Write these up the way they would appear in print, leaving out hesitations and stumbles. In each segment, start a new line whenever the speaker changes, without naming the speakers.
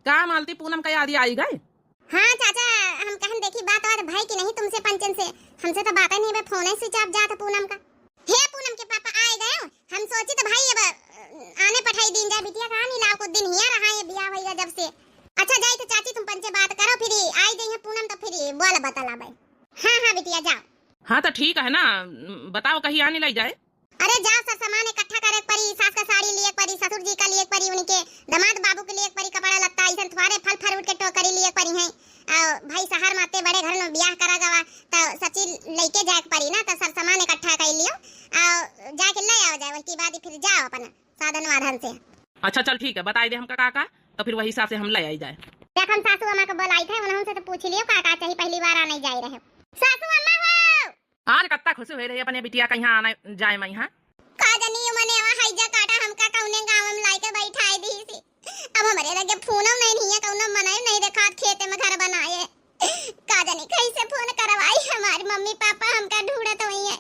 क्या मालती पूनम का याद आई गए?
हाँ चाचा, हम कहन देखी बात और भाई की नहीं तुमसे पंचन से, हमसे तो बात ही नहीं, फोन ही स्विच ऑफ जाता पूनम का। हे पूनम के पापा आए गए, हम सोची तो भाई अब आने पठाई दिन जा बिटिया कहां नहीं लाओ, कुछ दिन ही रहा है बियाह भैया जब से। अच्छा जाई तो चाची तुम पंचे बात करो, फिर आई गई है पूनम तो फिर बोला बतला भाई। हाँ हाँ बिटिया जाओ।
हाँ तो ठीक है ना, बताओ कहीं आने लग जाए।
अरे जाओ, सब सामान इकट्ठा करे परी, सास का साड़ी लिए परी, ससुर जी का लिए परी, उनके दामाद बाबू के लिए परी, कपड़ा लत्ता ऐसा थोड़े फल फ्रूट के टोकरी लिए परी हैं। भाई शहर माते बड़े घर में ब्याह करा गवा तो सची लेके जाए परी ना, तो सब सामान इकट्ठा कर लियो जाके ले आओ जाए, उसके बाद फिर जाओ अपन साधन वाधन से।
अच्छा चल ठीक है, बताई दे हमका काका, तो फिर वही हिसाब से हम ले आई जाए।
देख हम सासू अम्मा को बुलाई थे, उन्होंने तो पूछ लियो काका चाहिए, पहली बार आने जाई रहे। सासू अम्मा हो
आज कत्ता खुश हो रही अपने बिटिया कहीं आना जाए मैं यहाँ
का जनी मने हाइजा काटा हमका कौने गांव में लाके बैठाई दी सी। अब हमारे लगे फोनम नहीं है, कौनो मनाई नहीं देखा खेते में घर बनाए, का जनी कैसे फोन करवाई, हमारी मम्मी पापा हमका ढूंढत होई है,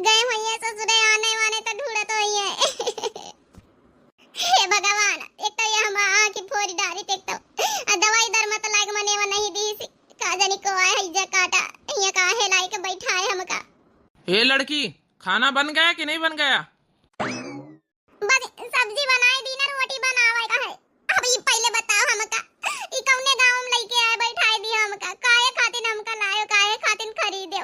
गए हुई है ससुरे आने वाने तो ढूंढत होई है। हे भगवान, एक तो ये हम की फोड़ी डारी टेक तो दवाई दर मत लाग मने व नहीं दी सी, का जनी को हाइजा काटा ये का है लाके बैठाए हमका।
ए लड़की, खाना बन गया कि नहीं बन गया?
बस सब्जी बनाई दी ना, रोटी बनावे का है। अब ये पहले बताओ हमका ई कौने गांव में लेके आए बैठाई दी हमका, काहे खातिर हमका लायो, काहे खातिर खरीदो?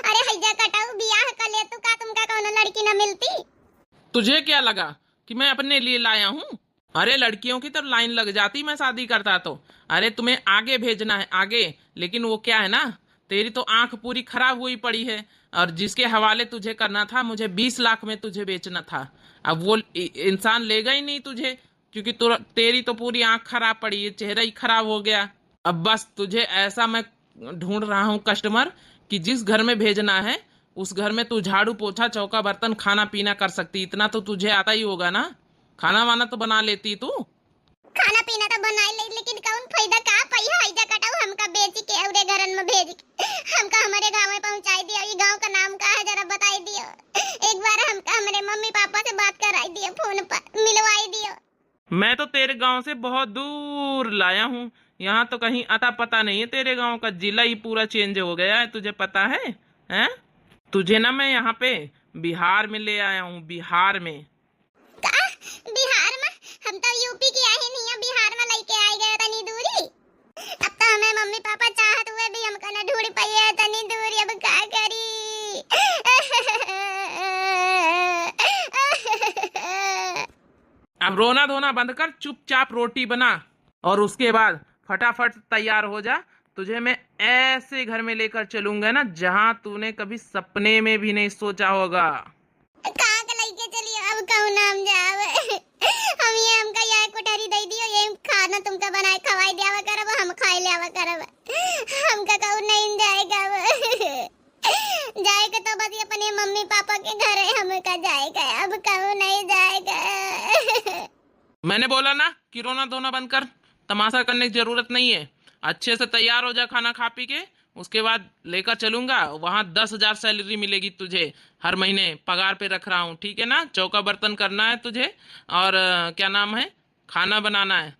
अरे हैजा कटाऊ बियाह कर ले तू, का तुमका कौनो लड़की ना मिलती?
तुझे क्या लगा कि मैं अपने लिए लाया हूँ? अरे लड़कियों की तो लाइन लग जाती मैं शादी करता तो। अरे तुम्हें आगे भेजना है आगे, लेकिन वो क्या है ना, तेरी तो आंख पूरी खराब हुई पड़ी है, और जिसके हवाले तुझे करना था, मुझे 20 लाख में तुझे बेचना था, अब वो इंसान लेगा ही नहीं तुझे, क्योंकि तेरी तो पूरी आंख खराब पड़ी है, चेहरा ही खराब हो गया। अब बस तुझे ऐसा मैं ढूंढ रहा हूँ कस्टमर कि जिस घर में भेजना है उस घर में तू झाड़ू पोछा चौका बर्तन खाना पीना कर सकती, इतना तो तुझे आता ही होगा ना, खाना वाना तो बना लेती तू।
खाना पीना तो बनाई ले, लेकिन कौन फायदा का पैसा हैजा कटाऊ हमका बेच के औरे घरन में भेज के हमका हमारे गांव में पहुंचाई दियो। ये गांव का नाम का है जरा बताई दियो, एक बार हमका हमारे मम्मी पापा से बात कराई दियो, फोन पर मिलवाई दियो।
मैं तो तेरे गांव से बहुत दूर लाया हूँ, यहाँ तो कहीं अता पता नहीं है, तेरे गांव का जिला ही पूरा चेंज हो गया है, तुझे पता है? हैं? तुझे ना मैं यहाँ पे बिहार में ले आया हूँ, बिहार में।
का? बिहार में? हम तो यूपी की आई नहीं है, बिहार में लेके आई गए तनी दूरी। अब तो हमें मम्मी पापा चाहत हुए भी हमको न ढूंढ पाए तनी दूरी, अब क्या करी?
अब रोना धोना बंद कर, चुपचाप रोटी बना और उसके बाद फटाफट तैयार हो जा। तुझे मैं ऐसे घर में लेकर चलूंगा ना जहाँ तूने कभी सपने में भी नहीं सोचा होगा।
कहाँ के लेके चलिए, अब कहूँ नाम जावे हम ये हमका ये कोठरी दे दियो, ये खाना तुमका बनाए खवाई दियावा करब, हम खाई लेवा करब, हमका कहूँ नहीं जाएगा जाएगा तो बस अपने मम्मी पापा के घर है, हमका जाएगा, अब कहूँ नहीं जाएगा।
मैंने बोला ना कि रोना धोना बंद कर, तमाशा करने की जरूरत नहीं है, अच्छे से तैयार हो जा खाना खा पी के, उसके बाद लेकर चलूंगा, वहाँ 10,000 सैलरी मिलेगी तुझे हर महीने, पगार पे रख रहा हूँ, ठीक है ना? चौका बर्तन करना है तुझे, और क्या नाम है, खाना बनाना है,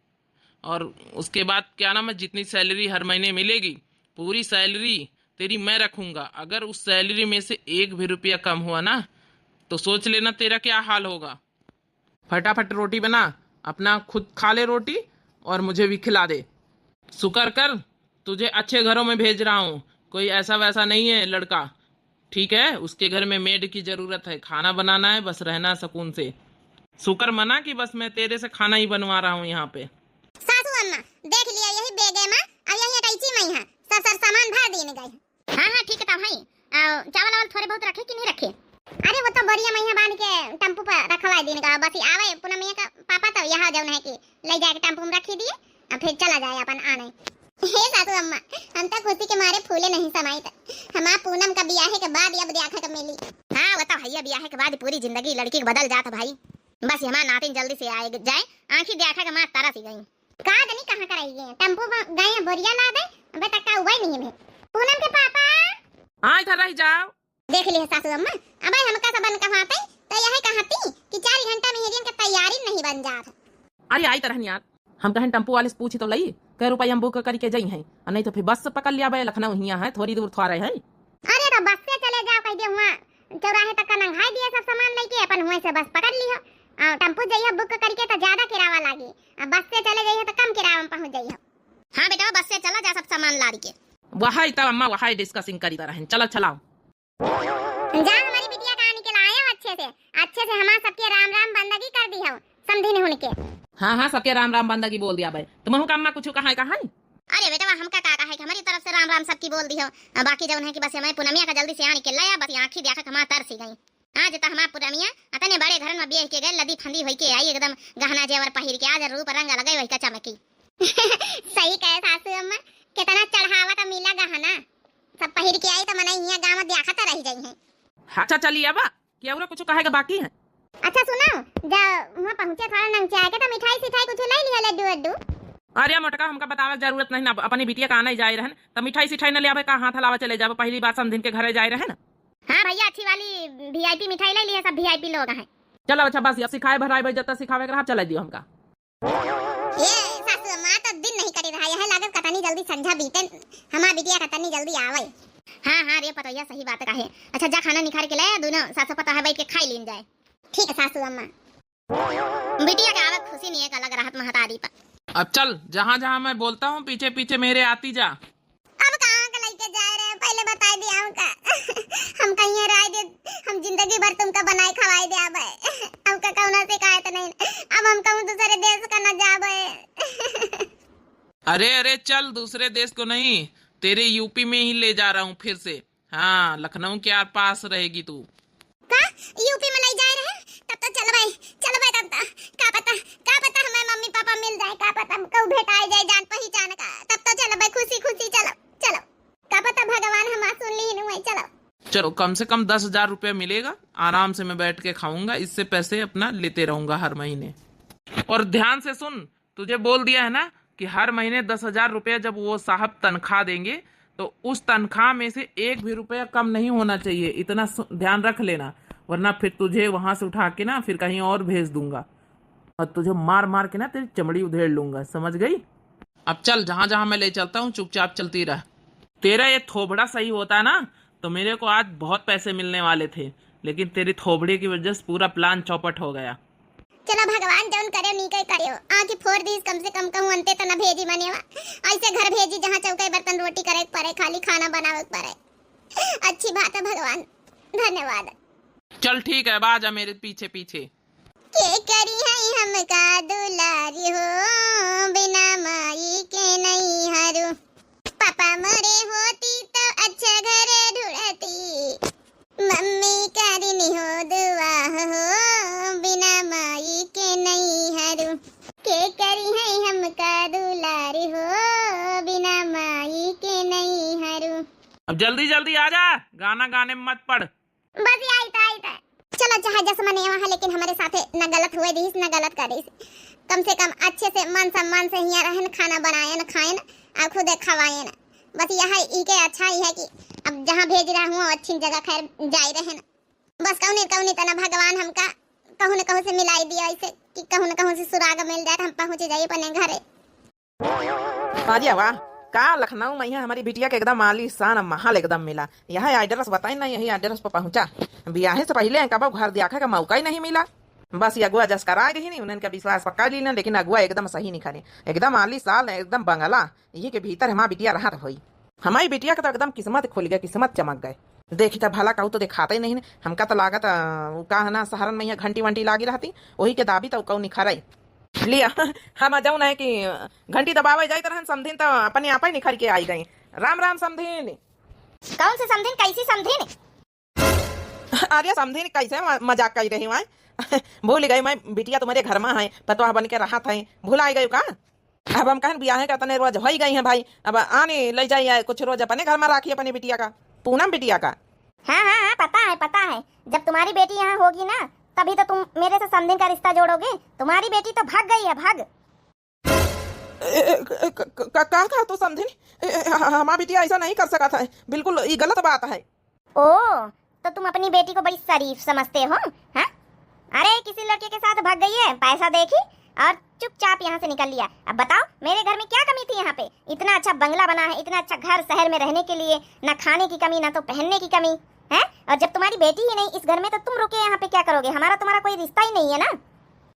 और उसके बाद क्या नाम है, जितनी सैलरी हर महीने मिलेगी पूरी सैलरी तेरी मैं रखूंगा। अगर उस सैलरी में से 1 भी रुपया कम हुआ ना तो सोच लेना तेरा क्या हाल होगा। फटाफट रोटी बना, अपना खुद खा ले रोटी और मुझे भी खिला दे। शुक्र कर तुझे अच्छे घरों में भेज रहा हूँ, कोई ऐसा वैसा नहीं है लड़का, ठीक है? उसके घर में मेड की जरूरत है, खाना बनाना है, बस रहना सुकून से। शुक्र मना कि बस मैं तेरे से खाना ही बनवा रहा हूँ यहाँ पे।
सासू अम्मा देख लिया, यही बैग है माँ, अब यही अटैची में है, सब सामान भर देने गए। हाँ हाँ ठीक है तो भाई, चावल वावल थोड़े बहुत रखे कि नहीं रखे? अरे वो तो बोरिया में बांध के टेम्पो पर रखवा देने का, बस आवे पूनम का पापा तो यहाँ जाऊन है कि ले जाके टेम्पो में रखी दिए और फिर चला जाए अपन आने। हे सासू अम्मा, हम तो खुशी के मारे फूले नहीं समाई था, हमारा पूनम का ब्याह के बाद अब देखा का मिली। हाँ वो तो भैया ब्याह के बाद पूरी जिंदगी लड़की बदल जाता भाई, बस हमारा नातिन जल्दी से आए जाए, आंखी देखा के माँ तरस ही गई। कहा नहीं कहाँ कराई टेम्पो में गए, बोरिया ला दे, अबे तक हुआ ही नहीं है। पूनम के पापा
हाँ इधर रह जाओ।
देख ली सासू अम्मा, अब हमका सबन कहाते तो यही कहती कि 4 घंटा में हेरियन का तैयारी नहीं बन जात।
अरे आई तरह यार,
हम कहें टेम्पो वाले से पूछी तो लई कै रुपया हम बुक करके जाई हैं, और नहीं तो फिर बस से पकड़ लिया भाई, लखनऊ हिया है थोड़ी दूर थोड़ा है।
अरे तो बस से चले जाओ, कह दे हुआ चौराहे तक का नंगाई दिए सब सामान लेके, अपन हुए से बस पकड़ लियो। टेम्पो जाइए बुक करके तो ज्यादा किराया लागी, बस से चले जाइए तो कम किराया में पहुंच जाइए। हाँ बेटा बस से चला जा, सब सामान ला के।
वही तब अम्मा वही डिस्कसिंग करी तरह चलो चलाओ।
जा हमारी बिटिया कहानी के लाए हो अच्छे से हमारा सबके राम राम बंदगी कर दी हो समझी ने उनके।
हाँ हाँ सबके राम राम बंदगी बोल दिया भाई, तुम का अम्मा कुछ कहा है?
अरे बेटा हमका का है कि हमारी तरफ से राम राम सबकी बोल दी हो, बाकी जौन है कि बस हमें पूनमिया का जल्दी से आने के लाया, बस आंखी देखा हमारा तरसी गई। आज तो हमारा पूनमिया अतने बड़े घर में बेह के गए, लदी फंदी होई के आई एकदम गहना जेवर पहिर के, आज रूप रंग लगे वही का चमकी। सही कहे सासू अम्मा, कितना चढ़ावा तो मिला गहना, सब पहिर के आई तो मने हिया गांव में देखत रह जाई है।
अच्छा चलिए अब क्या और कुछ कहेगा बाकी है?
अच्छा सुनो, जब वहां पहुंचे थोड़ा नंग चाय के तो मिठाई सिठाई कुछ ले लिया, लड्डू वड्डू।
अरे मोटका हमका बतावे जरूरत नहीं ना, अपनी बिटिया का आना ही जाए रहन तो मिठाई सिठाई न ले आवे, का हाथ हलावा चले जावे, पहली बार समधिन के घरे जाए रहे ना।
हां भैया अच्छी वाली वीआईपी मिठाई ले लिए, सब वीआईपी लोग हैं।
चलो अच्छा बस अब सिखाए भराए भाई, जब सिखावे कर चला दियो हमका।
ये सासू मां तो दिन नहीं करी रहा है, लागत कतनी जल्दी संझा बीते, हमार बिटिया कतनी जल्दी आवे। हां रे पतो, यह सही बात का है। अच्छा जा खाना निखार के लाया, दोनों सासू पता है भाई के खाई लीन जाए। ठीक है सासू अम्मा। बिटिया के आवे खुशी नहीं है, अलग राहत महतारी पर।
अब चल जहाँ जहाँ मैं बोलता हूँ पीछे पीछे मेरे आती जा।
अब कहाँ का लेके जा रहे हैं, पहले बता दिया हमका। हम कहीं राय दे, हम जिंदगी भर तुमका बनाए खवाए दे आबे, हमका कौना से कहा तो नहीं, अब हम कहूँ दूसरे देश का न जाबे।
अरे अरे चल दूसरे देश को नहीं, तेरे यूपी में ही ले जा रहा हूँ फिर से। हाँ लखनऊ के आस पास रहेगी तू।
का यूपी में ले जा रहे हैं? तब तो चल भाई तब तक का पता हमें मम्मी पापा मिल जाए, का पता हमको भेटाए जाए जान पहचान का, तब तो चलो भाई खुशी खुशी चलो का पता भगवान हमारा सुन ली हुए।
चलो कम से कम 10,000 रुपया मिलेगा, आराम से मैं बैठ के खाऊंगा, इससे पैसे अपना लेते रहूंगा हर महीने। और ध्यान से सुन, तुझे बोल दिया है ना कि हर महीने 10,000 रुपया जब वो साहब तनख्वाह देंगे तो उस तनख्वाह में से 1 भी रुपया कम नहीं होना चाहिए, इतना ध्यान रख लेना, वरना फिर तुझे वहां से उठा के ना फिर कहीं और भेज दूंगा और तुझे मार मार के ना तेरी चमड़ी उधेड़ लूंगा, समझ गई? अब चल जहां जहां मैं ले चलता हूँ चुपचाप चलती रह। तेरा ये थोबड़ा सही होता ना तो मेरे को आज बहुत पैसे मिलने वाले थे, लेकिन तेरी थोबड़े की वजह से पूरा प्लान चौपट हो गया।
चलो भगवान जौन करे नीके करियो, आके फोड़ दी कम से कम कहूं अंते तना भेजी मनेवा, ऐसे घर भेजी जहां चौके बर्तन रोटी करे पड़े, खाली खाना बनावे पड़े। अच्छी बात है भगवान, धन्यवाद।
चल ठीक है, अब आ जा मेरे पीछे पीछे।
के करी है हमका दुलारी हो, बिना माई के नहीं हरू, पापा मरे होती तो अच्छा घर ढूंढती, मम्मी करी नहीं हो दुआ हो, बिना माई के नहीं हरू, के करी है हमका दुलारी हो, बिना माई के नहीं हरू।
अब जल्दी जल्दी आ जा, गाना गाने में मत पड़।
बस आई था चलो चाहे जस मने वहाँ, लेकिन हमारे साथे न गलत हुए दिस न गलत करिस, कम से कम अच्छे से मन सम्मान से यहाँ रहन, खाना बनाए न खाए न और खुद खवाए न, बस यह इके अच्छा ही है कि अब जहाँ भेज रहा हूँ अच्छी जगह खैर जाए रहे न, बस कहूँ तना भगवान हमका कहूँ न कहूँ से मिलाई दिया, ऐसे कि कहूँ न कहूँ से सुराग मिल जाए, हम पहुँच जाइए अपने घरे।
अरे वाह, का लखनऊ में यहाँ हमारी बिटिया के एकदम आलीशान महल एकदम मिला। यहाँ एड्रेस बताई ना, यही एड्रेस पर पहुंचा, ब्याह से पहले कब घर देखा का मौका ही नहीं मिला, बस ये अगुआ जस करा गई नहीं, उन्होंने विश्वास पक्का ली ना, लेकिन अगुआ एकदम सही नहीं खड़े, एकदम आलीशान एकदम बंगला, ये के भीतर हमारी बिटिया रहा हुई, हमारी बिटिया का तो एकदम किस्मत खुल गया, किस्मत चमक गए। देखी तो भला कहूँ तो दिखाते ही नहीं, हमका तो लागत का है ना शहरन में यहाँ घंटी वंटी लागी रहती, वही के दाबी तो कहूँ निखरई लिया। हम जाऊँ है कि घंटी दबावे जाए तरह समझिन तो अपने आप ही निखर के आई गई। राम राम समझिन।
कौन से समझिन, कैसी समझिन?
अरे समझिन कैसे मजाक कर रही हूँ, भूल गई मैं, बिटिया तुम्हारे घर में है, पतवा बन के रहा था, भूल आई गई का? अब हम कहन ब्याह का तने रोज हो ही गई है भाई, अब आने ले जाइए कुछ रोज अपने घर में राखिए अपनी बिटिया का, पूनम बिटिया का।
हाँ पता है, जब तुम्हारी बेटी यहाँ होगी ना तभी तो तुम मेरे से समधिन का रिश्ता जोड़ोगे, तुम्हारी बेटी तो भाग गई है, भाग।
का तो समझिन, हमारी बिटिया ऐसा नहीं कर सका था, बिल्कुल ये गलत बात है।
ओ तो तुम अपनी बेटी को बड़ी शरीफ समझते हो? हाँ अरे किसी लड़के के साथ भाग गई है, पैसा देखी और चुपचाप यहाँ से निकल लिया। अब बताओ मेरे घर में क्या कमी थी यहाँ पे? इतना अच्छा बंगला बना है, इतना अच्छा घर शहर में रहने के लिए, ना खाने की कमी ना तो पहनने की कमी है। और जब तुम्हारी बेटी ही नहीं इस घर में तो तुम रुके यहाँ पे क्या करोगे? हमारा तुम्हारा कोई रिश्ता ही नहीं है ना।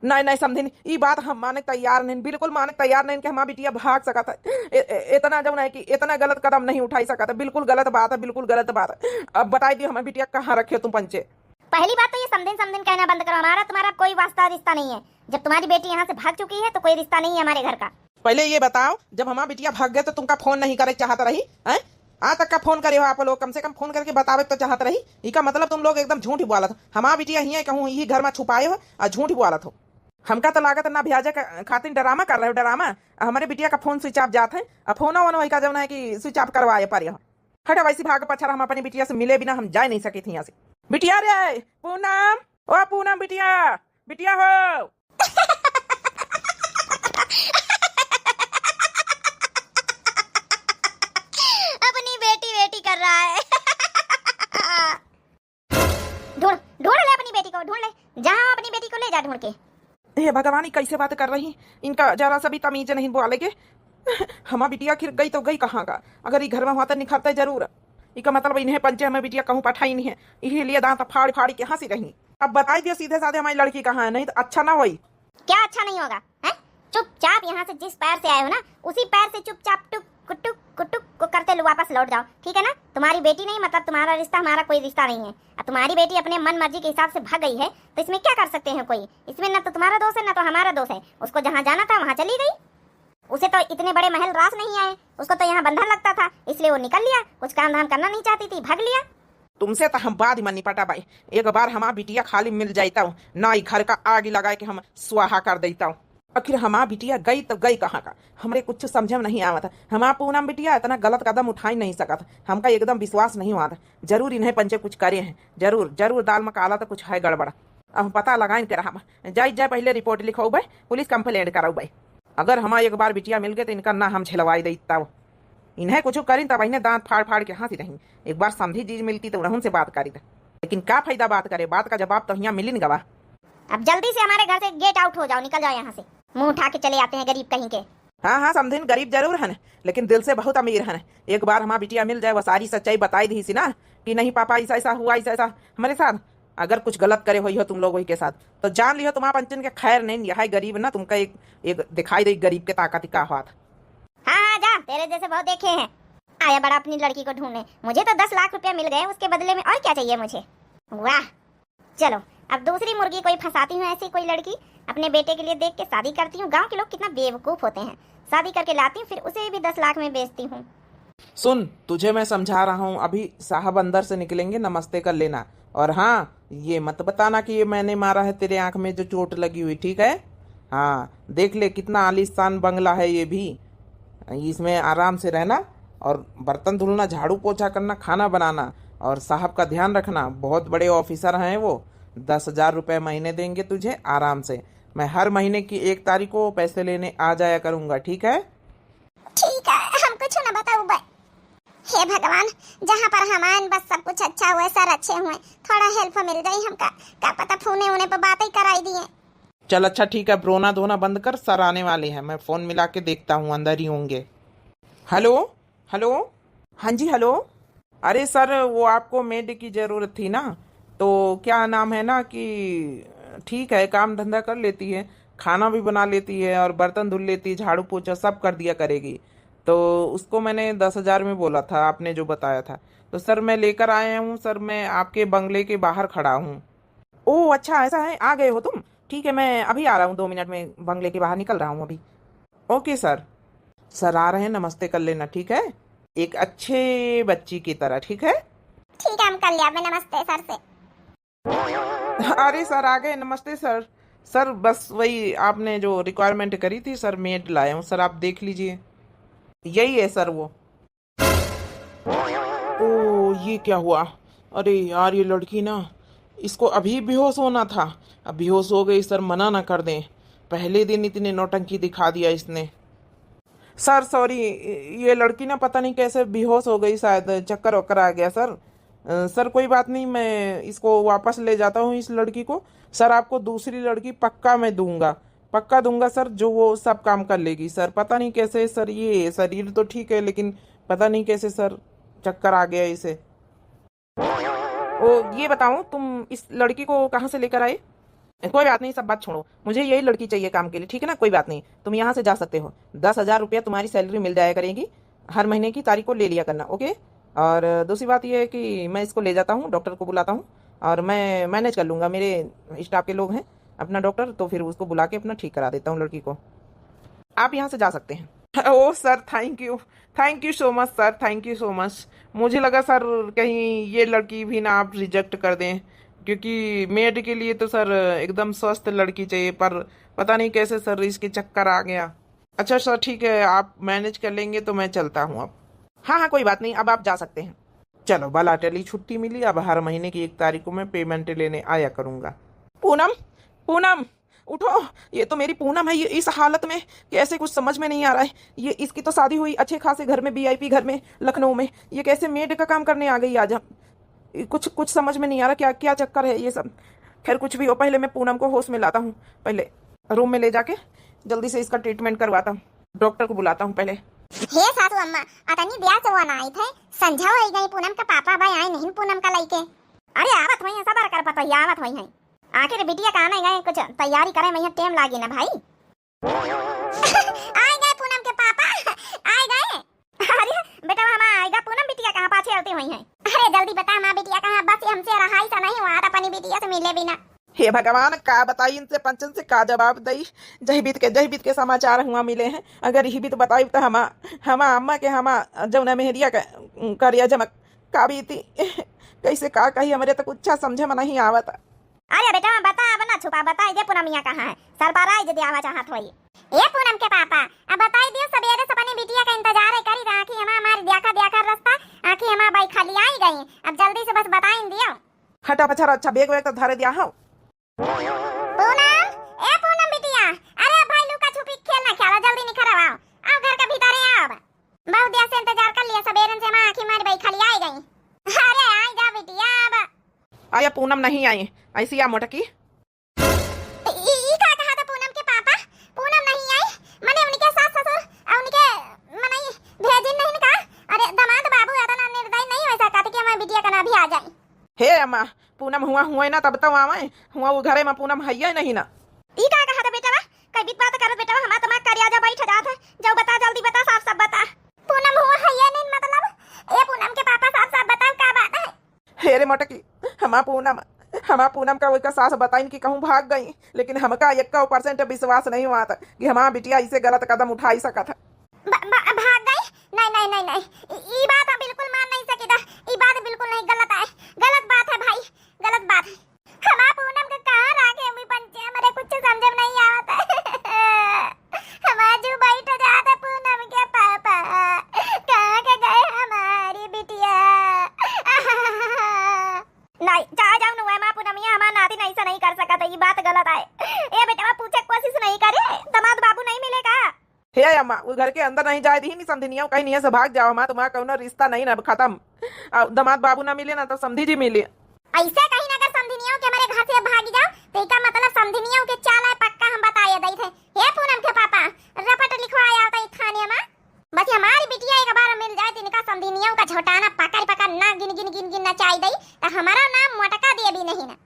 नहीं नहीं समझी, ये बात हम माने तैयार नहीं, बिल्कुल माने तैयार नहीं कि हमारा बिटिया भाग सका था। इतना जब नहीं कि इतना गलत कदम नहीं उठाई सका था। बिल्कुल गलत बात है, बिल्कुल गलत बात है। अब बताई दी हमारी बिटिया कहाँ रखे तुम पंचे।
पहली बात तो ये समदिन समदिन कहना बंद करो। हमारा तुम्हारा कोई वास्ता रिश्ता नहीं है। जब तुम्हारी बेटी यहाँ से भाग चुकी है तो कोई रिश्ता नहीं है हमारे घर का।
पहले ये बताओ, जब हमारा बिटिया भाग गए तो तुमका फोन नहीं करे चाहता रही है? आज तक का फोन करे हो आप लोग? कम से कम फोन करके बतावे तो चाहत रही। इसका मतलब तुम लोग एकदम झूठ बोला था। हमारा बिटिया ही कहूँ यही घर में छुपाए हो और झूठ बोला था। हमका तो लागत ना भ्याजे खातिर ड्रामा कर रहे हो, ड्रामा। हमारे बिटिया का फोन स्विच ऑफ जाता है। अब फोन वही का जब है कि स्विच ऑफ करवाए पर यहाँ हटा वैसी भाग पछाड़ा हम अपनी बिटिया से मिले बिना हम जा नहीं सके थे यहाँ से। बिटिया रे पूनम, ओ पूनम बिटिया, बिटिया हो।
अपनी बेटी बेटी कर रहा है। ढूंढ ढूंढ ले अपनी बेटी को, ढूंढ ले, जहाँ अपनी बेटी को ले जा ढूंढ के।
हे भगवान, कैसे बात कर रही? इनका जरा सा भी तमीज नहीं बोलेगे। हमारा बिटिया खिर गई तो गई कहाँ का? अगर ये घर में हुआ तो निखरते जरूर। इसका मतलब इन्हें पंचे हमें बिटिया कहूँ पठाई नहीं है, इसीलिए दांत फाड़ फाड़ के हंसी रही। अब बताई दिया सीधे साधे हमारी लड़की कहाँ है, नहीं तो अच्छा ना होई।
क्या अच्छा नहीं होगा है? चुपचाप यहाँ से जिस पैर से आए हो ना उसी पैर से चुपचाप टुक कुटुक कुटुक को करते वापस लौट जाओ, ठीक है ना? तुम्हारी बेटी नहीं, मतलब तुम्हारा रिश्ता हमारा कोई रिश्ता नहीं है। अब तुम्हारी बेटी अपने मन मर्जी के हिसाब से भाग गई है तो इसमें क्या कर सकते हैं कोई? इसमें ना तो तुम्हारा दोष है ना तो हमारा दोष है। उसको जहाँ जाना था वहाँ चली गई। उसे तो इतने बड़े महल रास नहीं आए, उसको तो यहाँ बंधन लगता था, इसलिए वो निकल लिया। कुछ काम धाम करना नहीं चाहती थी, भाग लिया।
तुमसे तो हम बाद में निपटा भाई। एक बार हमारा बिटिया खाली मिल जाता हूँ ना, घर का आग लगा के हम स्वाहा कर देता हूँ। आखिर हमारा बिटिया गई तो गई कहाँ का? हमरे कुछ समझ में नहीं आवा था। हमारा पूनम बिटिया इतना गलत कदम उठा ही नहीं सका था। हमका एकदम विश्वास नहीं हुआ था। जरूर इन्हें पंचे कुछ करे हैं, जरूर जरूर दाल में काला तो कुछ है गड़बड़। अब पता लगाए के रहा जाए पहले रिपोर्ट लिखो भाई, पुलिस कंप्लेंट कराओ भाई। अगर हमारा एक बार बिटिया मिल गए तो इनका ना हम छिलवाई देता। इन्हें कुछ करी तब इन्हें दांत फाड़ फाड़ के हंसी रही। एक बार समझी चीज मिलती तो उन्होंने से बात करी था, लेकिन क्या फायदा बात करे? बात का जवाब तो यहाँ मिली नहीं गवा।
अब जल्दी से हमारे घर से गेट आउट हो जाओ, निकल जाओ यहाँ से। मुंह उठा के चले आते हैं गरीब कहीं के।
हाँ हाँ समझिन, गरीब जरूर है लेकिन दिल से बहुत अमीर है। एक बार हमारा बिटिया मिल जाए वो सारी सच्चाई बताई दी सी ना कि नहीं पापा ऐसा ऐसा हुआ, ऐसा ऐसा हमारे साथ। अगर कुछ गलत करे हुई हो तुम लोग वही के साथ तो जान लियो तुम्हारा पंचन के खैर नहीं। यह गरीब ना तुमका एक दिखाई दे गरीब के ताकत का हाथ।
हाँ हाँ जा, तेरे जैसे बहुत देखे हैं। आया बड़ा अपनी लड़की को ढूंढने। मुझे तो 10 लाख रुपया मिल गए, उसके बदले में और क्या चाहिए मुझे? वाह, चलो अब दूसरी मुर्गी कोई फंसाती हूँ, ऐसी कोई लड़की अपने बेटे के लिए देख के शादी करती हूँ। गांव के लोग कितना बेवकूफ होते हैं। शादी करके लाती हूँ फिर उसे भी 10 लाख में बेचती हूँ।
सुन, तुझे मैं समझा रहा हूँ, अभी साहब अंदर से निकलेंगे, नमस्ते कर लेना। और हाँ, ये मत बताना कि ये मैंने मारा है तेरे आंख में जो चोट लगी हुई, ठीक है? हाँ, देख ले कितना आलीशान बंगला है ये भी। इसमें आराम से रहना और बर्तन धुलना, झाड़ू पोछा करना, खाना बनाना और साहब का ध्यान रखना। बहुत बड़े ऑफिसर हैं वो। 10,000 रुपये महीने देंगे तुझे आराम से। मैं हर महीने की 1 तारीख को पैसे लेने आ जाया करूँगा, ठीक है?
ठीक है, हम कुछ ना बताओ भाई। हे भगवान, जहाँ पर हमान बस सब कुछ अच्छा हुआ, सर अच्छे हुए, थोड़ा हेल्प मिल गई हमका। क्या पता फोने होने पर बातें कराई दी है।
चल अच्छा ठीक है, रोना धोना बंद कर, सर आने वाले हैं। मैं फ़ोन मिला के देखता हूँ, अंदर ही होंगे। हेलो हेलो, हाँ जी हेलो। अरे सर, वो आपको मेड की ज़रूरत थी ना, तो क्या नाम है ना कि ठीक है, काम धंधा कर लेती है, खाना भी बना लेती है और बर्तन धुल लेती है, झाड़ू पोछा सब कर दिया करेगी। तो उसको मैंने 10,000 में बोला था, आपने जो बताया था। तो सर मैं लेकर आया हूँ सर, मैं आपके बंगले के बाहर खड़ा हूँ। ओह अच्छा ऐसा है, आ गए हो तुम? ठीक है, मैं अभी आ रहा हूँ, 2 मिनट में बंगले के बाहर निकल रहा हूँ अभी। Okay sir. सर आ रहे हैं, नमस्ते कर लेना, ठीक है? एक अच्छे बच्ची की तरह, ठीक है?
ठीक है, हम कर लिया। नमस्ते सर से।
अरे सर आ गए, नमस्ते सर। सर बस वही आपने जो रिक्वायरमेंट करी थी सर, मेड लाया हूँ सर, आप देख लीजिए। यही है सर वो। ओह ये क्या हुआ? अरे यार ये लड़की ना, इसको अभी बेहोश होना था, अब बेहोश हो गई। सर मना ना कर दें, पहले दिन इतनी नौटंकी दिखा दिया इसने। सर सॉरी, ये लड़की ना पता नहीं कैसे बेहोश हो गई, शायद चक्कर वक्कर आ गया सर। सर कोई बात नहीं, मैं इसको वापस ले जाता हूँ इस लड़की को। सर आपको दूसरी लड़की पक्का मैं दूंगा, पक्का दूंगा सर, जो वो सब काम कर लेगी सर। पता नहीं कैसे सर, ये शरीर तो ठीक है लेकिन पता नहीं कैसे सर चक्कर आ गया इसे। ओ ये बताओ, तुम इस लड़की को कहाँ से लेकर आए? कोई बात नहीं, सब बात छोड़ो, मुझे यही लड़की चाहिए काम के लिए, ठीक है ना? कोई बात नहीं, तुम यहाँ से जा सकते हो। 10,000 रुपया तुम्हारी सैलरी मिल जाया करेगी, हर महीने की तारीख को ले लिया करना, ओके? और दूसरी बात यह है कि मैं इसको ले जाता हूँ, डॉक्टर को बुलाता हूँ और मैं मैनेज कर लूँगा, मेरे स्टाफ के लोग हैं अपना डॉक्टर, तो फिर उसको बुला के अपना ठीक करा देता हूँ लड़की को। आप यहाँ से जा सकते हैं। Oh sir, thank you so much sir, thank you so much. मुझे लगा सर कहीं ये लड़की भी ना आप रिजेक्ट कर दें, क्योंकि मेड के लिए तो सर एकदम स्वस्थ लड़की चाहिए, पर पता नहीं कैसे सर इसके चक्कर आ गया। अच्छा सर ठीक है, आप मैनेज कर लेंगे तो मैं चलता हूँ अब। हाँ कोई बात नहीं, अब आप जा सकते हैं। चलो भला टली छुट्टी मिली, अब हर महीने की 1 तारीख को मैं पेमेंट लेने आया करूँगा। पूनम उठो, ये तो मेरी पूनम है, ये इस हालत में कैसे, कुछ समझ में नहीं आ रहा है। ये इसकी तो शादी हुई अच्छे खासे घर में, VIP घर में लखनऊ में, ये कैसे मेड का काम करने आ गई आज? कुछ समझ में नहीं आ रहा क्या क्या चक्कर है ये सब। खैर कुछ भी हो, पहले मैं पूनम को होश में लाता हूँ, पहले रूम में ले जाके जल्दी से इसका ट्रीटमेंट करवाता हूँ, डॉक्टर को बुलाता हूँ पहले।
हे सासू अम्मा, अतनी ब्याह से वो ना आई थे, संझा हो गई पूनम का पापा भाई आए नहीं पूनम का लइके। अरे आवत वही सबर कर पता आवत वही है, आखिर बिटिया का आने गए, कुछ तैयारी करे में टाइम लागी ना भाई। आए गए पूनम के पापा, आए गए। अरे बेटा हम आएगा, पूनम बिटिया कहाँ पाछे आती हुई है? अरे जल्दी बता माँ बिटिया कहाँ, बस हमसे रहाई सा नहीं हुआ अपनी बिटिया से मिले बिना।
हे भगवान, का बताई इनसे पंचन से का जवाब दई? जहीबीत के समाचार हुआ मिले हैं, अगर यही भी तो बताई तो हम अम्मा के हम जौना मेहरिया करिया जमक का बीती कैसे का कही, हमारे तो कुछ समझे में नहीं आवत।
अरे बेटा बता, अब ना छुपा, बता ये पूनमिया कहाँ है, सरबराई यदि आवा चाहत होई। ये पूनम के पापा अब बताई दियो, सवेरे से अपनी बिटिया का इंतजार है करी, आखी हमारी देखा रास्ता, आखी हमार भाई खाली आई गई, अब जल्दी से बस बताई दियो।
हटा पछा, अच्छा बेग वेग तो धरे दिया हो।
पूनम, ए पूनम बिटिया, अरे भाई लुका छुपी खेलना खेला, जल्दी निखर आओ, आओ घर के भीतर आओ। बहुत देर से इंतजार कर लिया, सवेरे से मां आखी हमारी भाई खाली आई गई। अरे आई जा बिटिया अब।
आया पूनम नहीं आई, ऐसी आ मोटकी।
ई का कहा था पूनम के पापा, पूनम नहीं आई, मने उनके सास ससुर और उनके मने भेजिन नहीं का। अरे दामाद बाबू इतना निर्दयी नहीं हो सकता कि हमारी बिटिया का ना भी आ जाए।
हे अम्मा, पूनम हुआ ना तब तो आवे, हुआ वो घरे में पूनम है नहीं ना।
ई का कहा था बेटा, कई बीत बात कर बेटा, हमारा दिमाग करिया जा बैठ जात है, जाओ बता जल्दी बता, साफ साफ बता। पूनम हुआ है नहीं मतलब, ए पूनम के पापा साफ साफ बताओ क्या बात है।
हे रे मोटकी, हमा पूनम का वही का सास बताइन कि कहूँ भाग गई, लेकिन हमका 1% विश्वास नहीं हुआ था कि हमारा बिटिया इसे गलत कदम उठा ही सका था।
भाग गई? नहीं, ई बात बिल्कुल मान नहीं सकीदा, ई बात बिल्कुल नहीं, गलत है, गलत बात है भाई, गलत बात है। हमारा पूनम के कहाँ राखे हुई पंचे, हमारे कुछ समझ में नहीं आवत है। हमारा जो बैठ जाता पूनम के पापा, कहाँ के गए हमारी बिटिया? नहीं जाओ नुआ मां पूनमिया, हमारा नाती नहीं सा नहीं कर सका था, ये बात गलत है। ए बेटा पूछे कोशिश नहीं करे, दामाद बाबू नहीं मिलेगा।
हे अम्मा, वो घर के अंदर नहीं जाए दी, नहीं समझनिया कहीं नहीं से भाग जाओ, माँ तुम्हारा कौन रिश्ता नहीं ना खत्म, दामाद बाबू ना मिले ना तो समझी जी मिले।
ऐसे कहीं ना अगर समझनियों के हमारे घर से भाग जाओ तो इसका मतलब समझनियों के चाल है पक्का, हम बताए दई थे। हे पूनम के पापा रपट लिखवाया था थाने में, बस हमारी बिटिया एक बार मिल जाए तो इनका समझनियों का झोटाना पकड़ ना गिन नचाई दई तो हमारा नाम मटका दिए भी नहीं ना।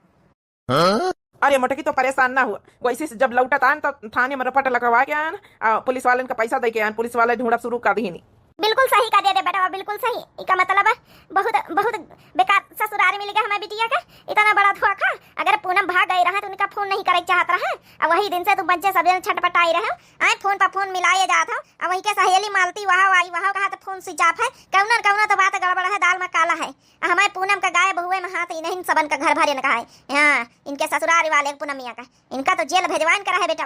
अरे मोटकी तो परेशान ना हुआ, वैसे से जब लौटत आन तो थाने में रपट लगवा के आन, पुलिस वाले का पैसा दे के आन, पुलिस वाले ढूंढब शुरू कर दी।
बिल्कुल सही का दे बेटा, बिल्कुल सही। इसका मतलब है बहुत बेकार ससुराल मिल गया हमारी बिटिया का, इतना बड़ा धोखा। अगर पूनम भाग गई रहा तो उनका फोन नहीं करे चाहत रहा, और वही दिन से तुम बच्चे सब छटपटाई रहे, आए फोन पर फोन मिलाए जात हो, और वही के सहेली मालती वहाँ आई वहाँ कहा तो फोन स्विच ऑफ है, कौना तो बात गड़बड़ है, दाल में काला है। हमारे पूनम का गाय बहुए में हाथ नहीं सबन का घर भरे न कहा है, हाँ इनके ससुराल वाले पूनमिया का, इनका तो जेल भेजवान करा है बेटा।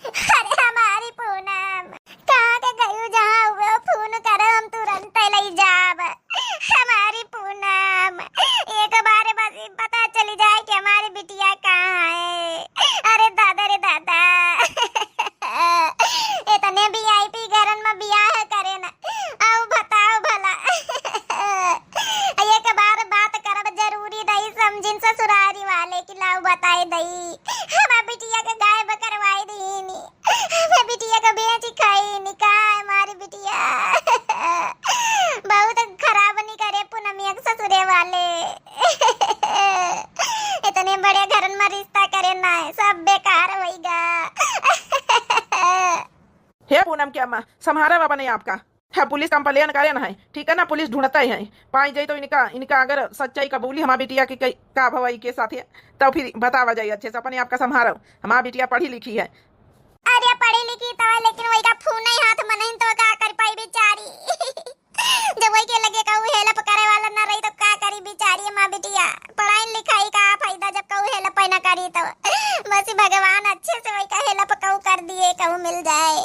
अरे हमारी पूनम कहाँ के गई, जहाँ हुए फोन करे हम तुरंत ले जाब। हमारी पूनम एक बार बस पता चली जाए कि हमारी बिटिया कहाँ है। अरे दादा रे दादा इतने VIP घरन में बियाह करे ना, आओ बताओ भला एक बार बात करब जरूरी नहीं समझिन ससुरारी वाले की, लाओ बताए दई हमारी बिटिया के गाय बकरवाई दी।
क्या अम्मा संभारा बाबा नहीं आपका है पुलिस कंप्लेन करे ना है ठीक है ना पुलिस ढूंढता ही है पाई जाए तो इनका अगर सच्चाई कबूली हमारी बिटिया की का भवाई के साथ है तो फिर बतावा जाए अच्छे से अपने आपका संभारो हमारी बिटिया पढ़ी लिखी है।
अरे पढ़ी लिखी तो है लेकिन वही का फोन नहीं हाथ में नहीं तो का कर पाई बेचारी जब वही के लगे कहू हेल्प करे वाला ना रही तो का करी बेचारी मां बिटिया पढ़ाई लिखाई का फायदा जब कहू हेल्प ना करी तो बस भगवान अच्छे से वही का हेल्प कहू कर दिए कहू मिल जाए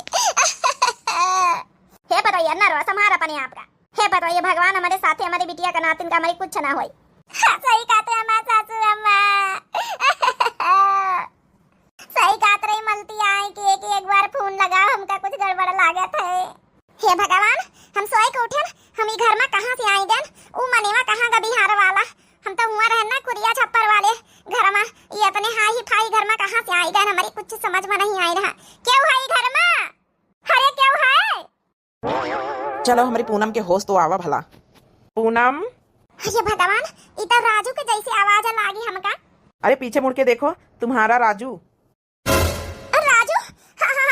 हे बताइए ना रो संभार अपने आप का हे बताइए भगवान हमारे साथ है हमारी बिटिया का नातिन का हमारी कुछ ना होई सही कहते हैं मां सासू अम्मा सही कात रही मलती आए कि एक बार फोन लगाओ हमका कुछ गड़बड़ लागत है। हे भगवान हम सोए के उठे हम ई घर में कहां से आई गन ऊ मनेवा कहां का बिहार वाला हम तो हुआ रहना कुरिया छप्पर वाले घर में ये अपने हाई फाई घर में कहां से आई गन हमारी कुछ समझ में नहीं आई रहा क्यों है ई घर में अरे क्यों है
चलो हमारी पूनम के होश तो आवा भला पूनम
हे भगवान ई तो राजू के जैसी आवाज लागी हमका
अरे पीछे मुड़ के देखो तुम्हारा राजू
राजू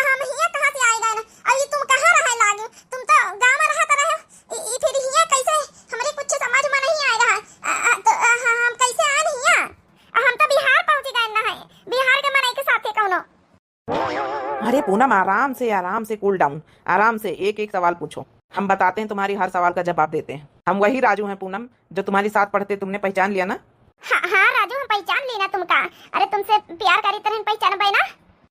हम हिया कहां से आई गए और ये तुम कहां रहे लागू तुम तो गांव में रहत रहे ई फिर हिया कैसे हमरे कुछ समझ में नहीं आ रहा तो हम कैसे आन हिया हम तो बिहार पहुंच गए ना है बिहार के मनाई के साथे कौनो।
अरे पूनम आराम से कूल डाउन आराम से एक एक सवाल पूछो हम बताते हैं तुम्हारी हर सवाल का जवाब देते हैं। हम वही राजू हैं पूनम जो तुम्हारे साथ पढ़ते तुमने पहचान लिया ना।
हाँ राजू हम पहचान लेना तुमका अरे तुमसे प्यार करी तरह पहचान पाई ना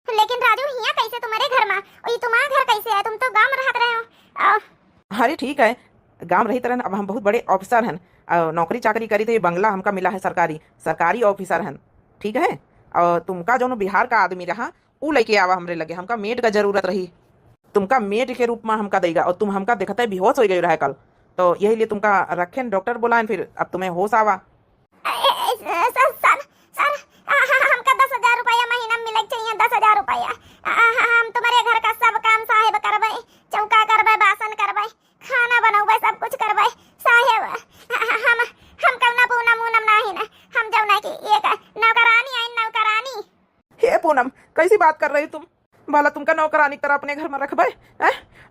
लेकिन राजू हिया कैसे तुम्हारे घर में और ये तुम्हारा घर कैसे है तुम तो गांव में रहत रहे हो।
अरे ठीक है गांव रही तरह अब हम बहुत बड़े ऑफिसर हैं नौकरी चाकरी करी थे बंगला हमका मिला है सरकारी ऑफिसर हैं ठीक है और तुमका जो बिहार का आदमी रहा ऊ लेके आवा हमरे लगे हमका मेड का जरूरत रही तुमका मेड के रूप में हमका देगा और तुम हमका देखते बेहोश हो गए रहे कल तो यही लिए तुमका रखे डॉक्टर बुलाएं फिर अब तुम्हें होश आवा।
सर हमका 10,000 रुपया महीना मिले चाहिए 10,000 रुपया हम तुम्हारे घर का सब काम साहेब करबे चौका करबे बासन करबे खाना बनौबे सब कुछ करबे साहेब हम कौना पूनम मूनम नहीं ना हम जौना की एक नौकरानी आई नौकरानी।
हे पूनम कैसी बात कर रही तुम भला तुमका नौकरानी की तरह अपने घर में रखबे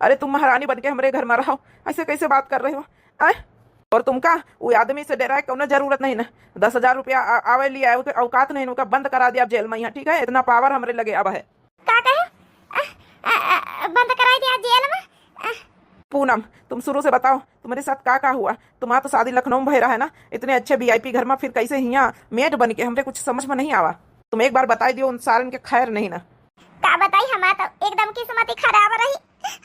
अरे तुम महारानी बन के हमारे घर में रहो ऐसे कैसे बात कर रही हो और तुमका वो आदमी से डरा कोनो जरूरत नहीं ना 10,000 रुपया आवे लिए आए औकात नहीं उनका बंद करा दिया अब जेल में यहाँ ठीक है इतना पावर हमरे लगे अब है
का कहे बंद करा दिया जेल में।
पूनम तुम शुरू से बताओ तुम्हारे साथ का हुआ तुम्हारा तो शादी लखनऊ में भय रहा है ना इतने अच्छे VIP घर में फिर कैसे यहाँ मेड बन के हमरे कुछ समझ में नहीं आवा तुम एक बार बताई दियो उन सारन के खैर नहीं ना
का बताई हमारा तो एकदम किस्मत ही खराब रही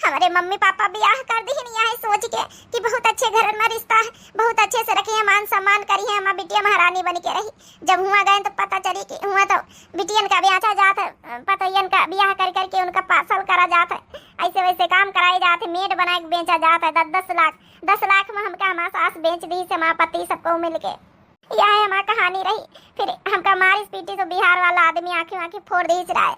हमारे मम्मी पापा ब्याह कर दी नहीं यहाँ सोच के कि बहुत अच्छे घर में रिश्ता है बहुत अच्छे से रखी है मान सम्मान करी है हमारी बिटिया महारानी बन के रही जब हुआ गए तो पता चली कि हुआ तो बिटियन का ब्याह जात है पतयन का ब्याह कर करके उनका पासल करा जाता है ऐसे वैसे काम कराए जाते मेड बना के बेचा जाता है 10 लाख में हमका हमारा सास बेच दी से हमारा पति सबको मिल के यह है हमारी कहानी रही फिर हमका मारी पीटी तो बिहार वाला आदमी आंखें फोड़ दीस रहा है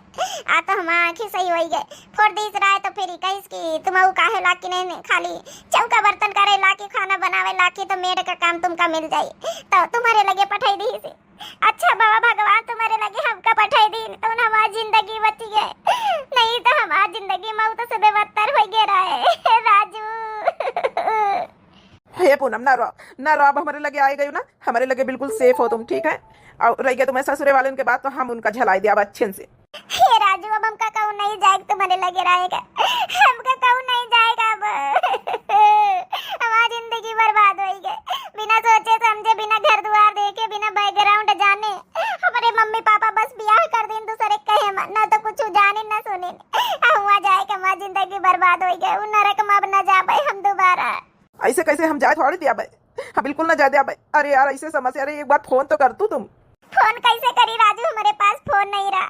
आ तो हमारा आंखें सही हो गए फोड़ दीस रहा है तो फिर कहीं कि तुम काहे ला कि नहीं खाली चौका बर्तन करे ला के खाना बनावे ला के तो मेड का काम तुमका मिल जाए तो तुम्हारे लगे पठाई दी से अच्छा बाबा भगवान तुम्हारे लगे हमका पठाई दी तो हमारी जिंदगी बच गए नहीं तो हमारी जिंदगी मौत से बेबत्तर हो गया है राजू।
हे पूनम ना रो अब हमारे लगे आए गए ना हमारे लगे बिल्कुल सेफ हो तुम ठीक है और रह गया तुम्हें ससुरे वाले के बाद तो हम उनका झलाई दिया अच्छे से।
हे राजू अब हमका कहूँ नहीं जाएगा तुम्हारे लगे रहेगा हमका कहूँ नहीं जाएगा अब हमारी जिंदगी बर्बाद हो गई बिना सोचे समझे बिना घर द्वार देखे बिना बैकग्राउंड जाने हमारे मम्मी पापा बस ब्याह कर दें दूसरे कहे ना तो कुछ जाने ना सुने हुआ जाएगा हमारी जिंदगी बर्बाद हो गई उन नरक में अब न जा पाए हम दोबारा
ऐसे कैसे हम जाए थोड़ी दिया भाई हाँ बिल्कुल ना जाए दिया भाई अरे यार ऐसे समस्या अरे एक बार फोन तो कर तुम
फोन कैसे करी राजू हमारे पास फोन नहीं रहा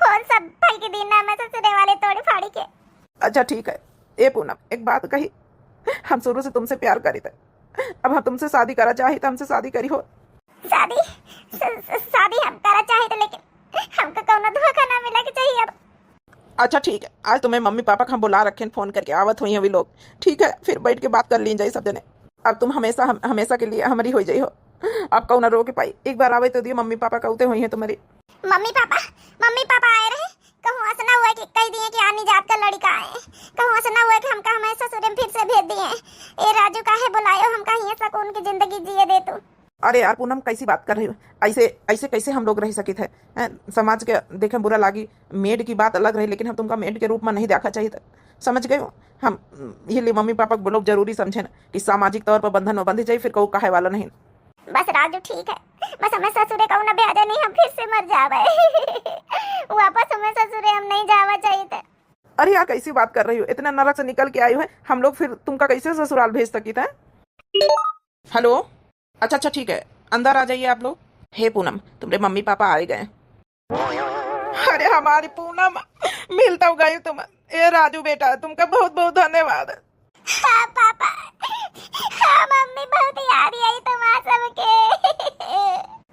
फोन सब भाई के दिन ना मैं ससुरे वाले तोड़ी फाड़ी के।
अच्छा ठीक है ए पूनम एक बात कही हम शुरू से तुमसे प्यार करी थे अब हम तुमसे शादी करा चाहे तो हमसे शादी करी हो
शादी हम करा चाहे तो लेकिन हमको कौनो धोखा ना मिला के चाहिए अब।
अच्छा ठीक है आज तुम्हें मम्मी पापा का हम बुला रखे फोन करके आवत हुई अभी लोग ठीक है फिर बैठ के बात कर ली जाए सब जने अब तुम हमेशा के लिए हमारी हो जाई हो अब कौन रो के पाई एक बार आवे तो दिए मम्मी पापा कहते हुई है तुम्हारी
मम्मी पापा आए रहे कहूँ ऐसा ना हुआ कि कह दिए कि आनी जात का लड़का है, कहूँ ऐसा ना हुआ कि हमका हमारे ससुर में फिर से भेज दिए। ए राजू काहे बुलायो, हमका यहाँ सुकून की जिंदगी जिए दे तू।
अरे यार पूनम कैसी बात कर रही हो, ऐसे ऐसे कैसे हम लोग रह सके थे हैं? समाज के देखे बुरा लागी, मेड की बात अलग रही, लेकिन हम तुमका मेड के रूप में नहीं देखा चाहिए था, समझ गए हो? हम ये लिए मम्मी पापा को लोग जरूरी समझे ना कि सामाजिक तौर पर बंधन में बंधे जाए, फिर कहू कहे वाला नहीं।
बस राजू ठीक है, बस हमें ससुरे कहूँ ना ब्याजा नहीं, हम फिर से मर जावे। वापस हमें ससुरे हम नहीं जावा चाहिए थे।
अरे यार कैसी बात कर रही हो, इतना नरक से निकल के आई हो, हम लोग फिर तुमका कैसे ससुराल भेज सकी थे? हेलो, अच्छा ठीक है, अंदर आ जाइए आप लोग। हे पूनम, तुम्हारे मम्मी पापा आए गए। अरे हमारी पूनम, मिलता गई तुम। ए राजू बेटा, तुमका बहुत बहुत धन्यवाद।
हाँ पापा, हाँ मम्मी, बहुत याद आई तुम्हारा सबके।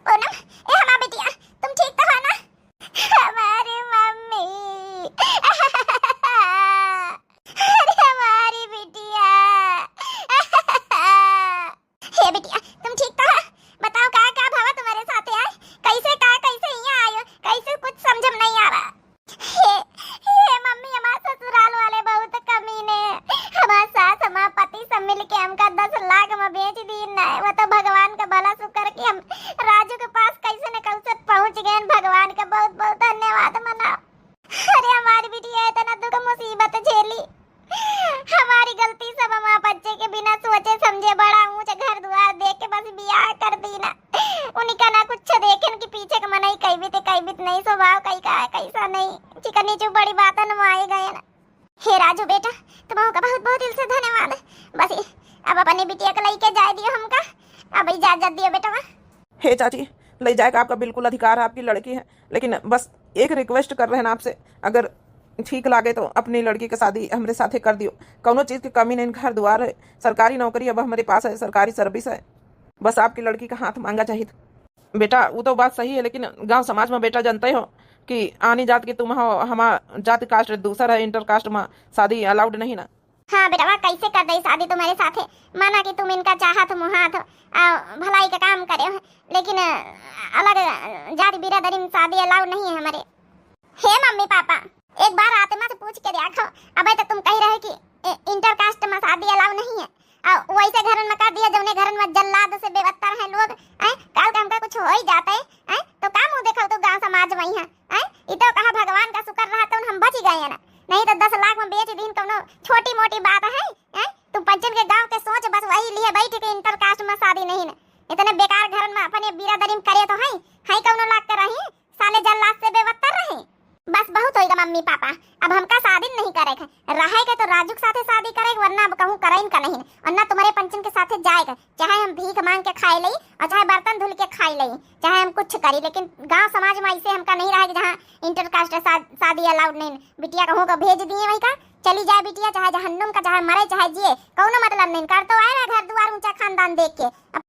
पूनम, ए हमारी बिटिया, तुम ठीक तो हो ना? हमारी मम्मी, अरे हमारी बिटिया। हे बिटिया, तुम ठीक तो हो? बताओ क्या भावा तुम्हारे साथ है? कैसे यहाँ आयो? कैसे कुछ समझ में नहीं आ रहा। हे मम्मी, हमारे ससुराल वाले बहुत कमीने, हमारे सास हमारा पति सब मिल के हमका 10 लाख में बेच दी ना। वो तो भगवान का भला शुक्र कि हम राजू के पास कैसे न कैसे पहुंच गए। भगवान का बहुत बहुत धन्यवाद मनाओ। अरे हमारी बिटिया इतना दुख मुसीबत झेली, हमारी गलती सब हमारे बच्चे के बिना सोचे समझे बड़ा ऊंचा घर द्वार देख के बस बियाह कर दी ना। उनका ना कुछ देखे, उनके पीछे का मनाई कई बीत नहीं, स्वभाव कई का कैसा नहीं, चिकनी चुप बड़ी बात नमाए गए ना। हे राजू बेटा, तुम्हारा का बहुत बहुत दिल से धन्यवाद। बस अब अपनी बिटिया को लेके जाए दियो हमका, अब इजाजत दियो बेटा।
हे चाची, ले जाएगा, आपका बिल्कुल अधिकार है, आपकी लड़की है, लेकिन बस एक रिक्वेस्ट कर रहे हैं आपसे, अगर ठीक लागे तो अपनी लड़की की शादी हमारे साथे कर दियो। कौनो चीज़ की कमी नहीं, घर द्वार है, सरकारी नौकरी अब हमारे पास है, सरकारी सर्विस है, बस आपकी लड़की का हाथ मांगा चाहिए। बेटा वो तो बात सही है, लेकिन गांव समाज में बेटा जानते हो कि आनी जात की तुम हो, हमारा जाति कास्ट दूसरा है, इंटर कास्ट में शादी अलाउड नहीं ना।
हाँ बेटा, वह कैसे कर दई शादी तुम्हारे साथे? माना कि तुम इनका चाहत मुहात भलाई का काम करे हो, लेकिन अलग जाति बिरादरी में शादी अलाउड नहीं है हमारे। हे मम्मी पापा, एक बार आत्मा से पूछ के देखो, अब तो तुम कह रहे कि इंटर कास्ट में शादी अलाउ नहीं है, और वैसे घर में कर दिया जौने घर में जल्लाद से बेवत्तर है लोग, काल का हमका कुछ हो ही जाता है, तो का मुंह देखो तो गांव समाज में ही है। इतो कहा भगवान का शुक्र रहा तो हम बच गए ना, नहीं तो 10 लाख में बेच दिन कोनो छोटी मोटी बात है। तुम पंचन के गांव के सोच बस वही लिए बैठ के इंटर कास्ट में शादी नहीं ना, इतने बेकार घर में अपने बिरादरी में करे तो है कोनो लाख कर रही साले जल्लाद से बेवत्तर रही। बस बहुत होएगा मम्मी पापा, अब हमका शादी नहीं करेगा, रहेगा तो राजू के साथे शादी करेगा, वरना अब कहूँ करें का नहीं, वरना तुम्हारे पंचन के साथे जाएगा, चाहे हम भीख मांग के खाए लई और चाहे बर्तन धुल के खाए लई, चाहे हम कुछ करी, लेकिन गांव समाज में ऐसे हमका नहीं रहेगा जहाँ इंटर कास्ट शादी अलाउड नहीं। बिटिया कहूँ का भेज दिए वही का चली जाए बिटिया, चाहे जहन्नुम का, चाहे मरे चाहे जिए, कौनो मतलब नहीं, कर तो आएगा घर द्वार ऊंचा खानदान देख के।